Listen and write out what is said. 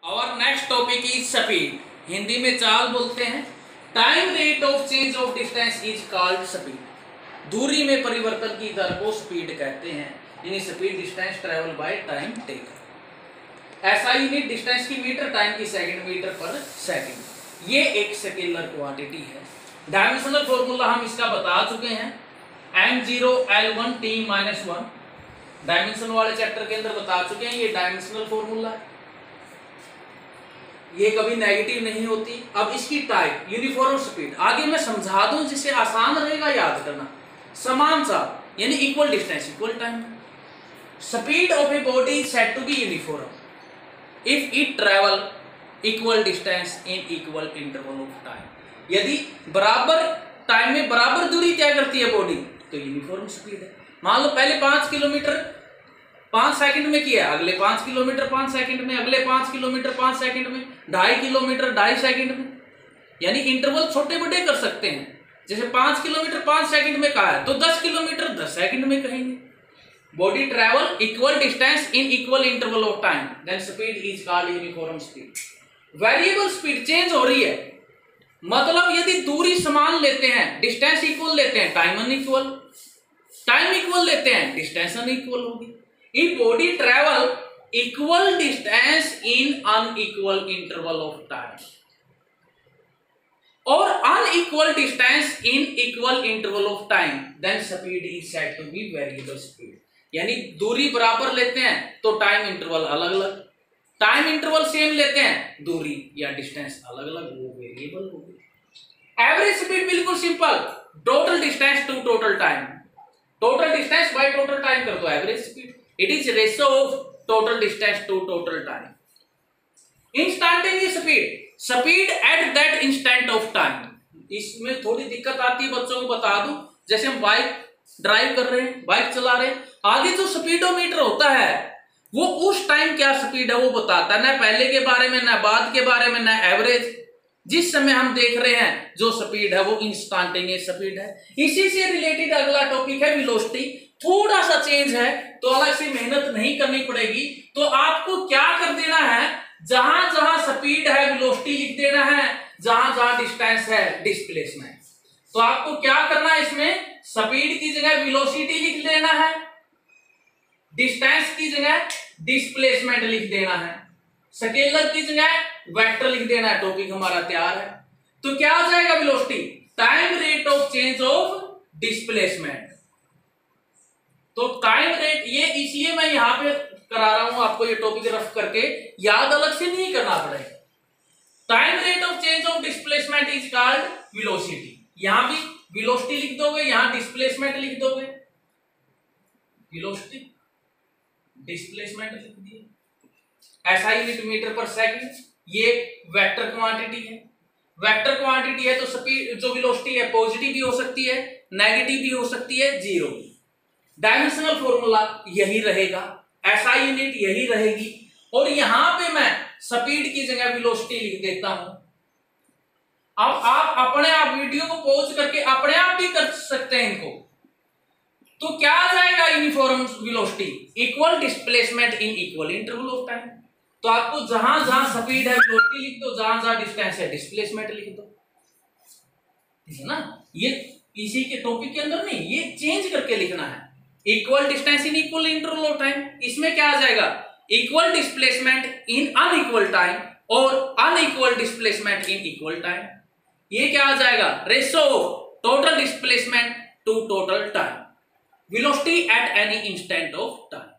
और next topic is speed. Hindi में चाल बोलते हैं। Time rate of change of distance is called speed. दूरी में परिवर्तन की दर को स्पीड कहते हैं। यानी speed distance travel by time taken. ऐसा यूनिट डिस्टेंस की मीटर, टाइम की सेकंड, मीटर पर सेकंड। ये एक स्केलर क्वांटिटी है। डायमेंशनल फॉर्मूला हम इसका बता चुके हैं, m0 L1 T-1। डायमेंशन वाले चैप्टर के अंदर बता चुके हैं। ये डायमेंशनल फॉर्मूला है, ये कभी नेगेटिव नहीं होती। अब इसकी टाइप यूनिफॉर्म स्पीड आगे मैं समझा दूं जिससे आसान रहेगा याद करना। समान सा यानी equal distance equal time. Speed of a body is said to be uniform if it travel equal distance in equal interval of time. यदि बराबर टाइम में बराबर दूरी तय करती है बॉडी तो यूनिफॉर्म स्पीड है। मान लो पहले 5 किलोमीटर 5 सेकंड में किया, अगले 5 किलोमीटर 5 सेकंड में, अगले 5 किलोमीटर 5 सेकंड में, 2.5 किलोमीटर 2.5 सेकंड में। यानी इंटरवल छोटे बड़े कर सकते हैं। जैसे 5 किलोमीटर 5 सेकंड में कहा है तो 10 किलोमीटर 10 सेकंड में कहेंगे। Body travel equal distance in equal interval of time, then speed is called uniform speed. Variable speed change हो रही है, मतलब यदि दूरी समान लेते हैं, डिस्टेंस इक्वल लेते हैं, टाइम अनइक्वल, टाइम इक्वल लेते हैं, डिस्टेंस अनइक्वल होगी। If body travel equal distance in unequal interval of time or unequal distance in equal interval of time, then speed is said to be variable speed। यानी दूरी बराबर लेते हैं तो time interval अलग अलग, टाइम इंटरवल सेम लेते हैं, दूरी या डिस्टेंस अलग अलग, वो वेरिएबल होगी। एवरेज स्पीड बिल्कुल simple, total distance to total time. Total distance by total time कर दो average speed. It is ratio of total distance to total time। Instantaneous speed, speed at that instant of time। इसमें थोड़ी दिक्कत आती है, बच्चों को बता दूं। जैसे हम बाइक ड्राइव कर रहे हैं, बाइक चला रहे हैं, आगे जो स्पीडोमीटर होता है वो उस टाइम क्या स्पीड है वो बताता है, ना पहले के बारे में, ना बाद के बारे में, ना एवरेज। जिस समय हम देख रहे हैं जो स्पीड है वो इंस्टेंटेनियस स्पीड है। इसी से रिलेटेड अगला टॉपिक है वेलोसिटी। थोड़ा सा चेंज है तो अलग से मेहनत नहीं करनी पड़ेगी। तो आपको क्या कर देना है, जहां जहां स्पीड है वेलोसिटी लिख देना है, जहां जहां डिस्टेंस है डिस्प्लेसमेंट। तो आपको क्या करना है, इसमें स्पीड की जगह वेलोसिटी लिख देना है, डिस्टेंस की जगह डिस्प्लेसमेंट लिख देना है, स्केलर की जगह वेक्टर लिख देना है। टॉपिक हमारा तैयार है। तो क्या आ जाएगा velocity, time rate of change of displacement. तो टाइम रेट, ये इसलिए मैं यहां पे करा रहा हूं आपको ये टॉपिक रफ करके, याद अलग से नहीं करना पड़ेगा। Time rate of change of displacement is called velocity. यहां भी वेलोसिटी लिख दोगे, यहां डिस्प्लेसमेंट लिख दोगे, वेलोसिटी डिस्प्लेसमेंट लिख दिए। ऐसा यूनिट मीटर पर सेकंड, ये वेक्टर क्वांटिटी है। वेक्टर क्वांटिटी है तो स्पीड जो वेलोसिटी है पॉजिटिव भी हो सकती है, नेगेटिव भी हो सकती है, जीरो भी। डायमेंशनल फॉर्मूला यही रहेगा, ऐसा यूनिट यही रहेगी। और यहां पे मैं स्पीड की जगह वेलोसिटी लिख देता हूं। अब आप अपने आप वीडियो को पॉज करके अपने आप भी कर सकते हैं इनको। तो क्या आ जाएगा uniform velocity, equal displacement in equal interval of time. तो आपको जहां जहां स्पीड है वेलोसिटी लिख दो, जहां जहां डिस्टेंस है डिस्प्लेसमेंट लिख दो, ठीक है ना। ये इसी के टॉपिक के अंदर नहीं, ये चेंज करके लिखना है। Equal distance in equal interval of time, इसमें क्या आ जाएगा, equal displacement in unequal time और unequal displacement in equal time. ये क्या आ जाएगा, ratio of total displacement to total time, velocity at any instant of time.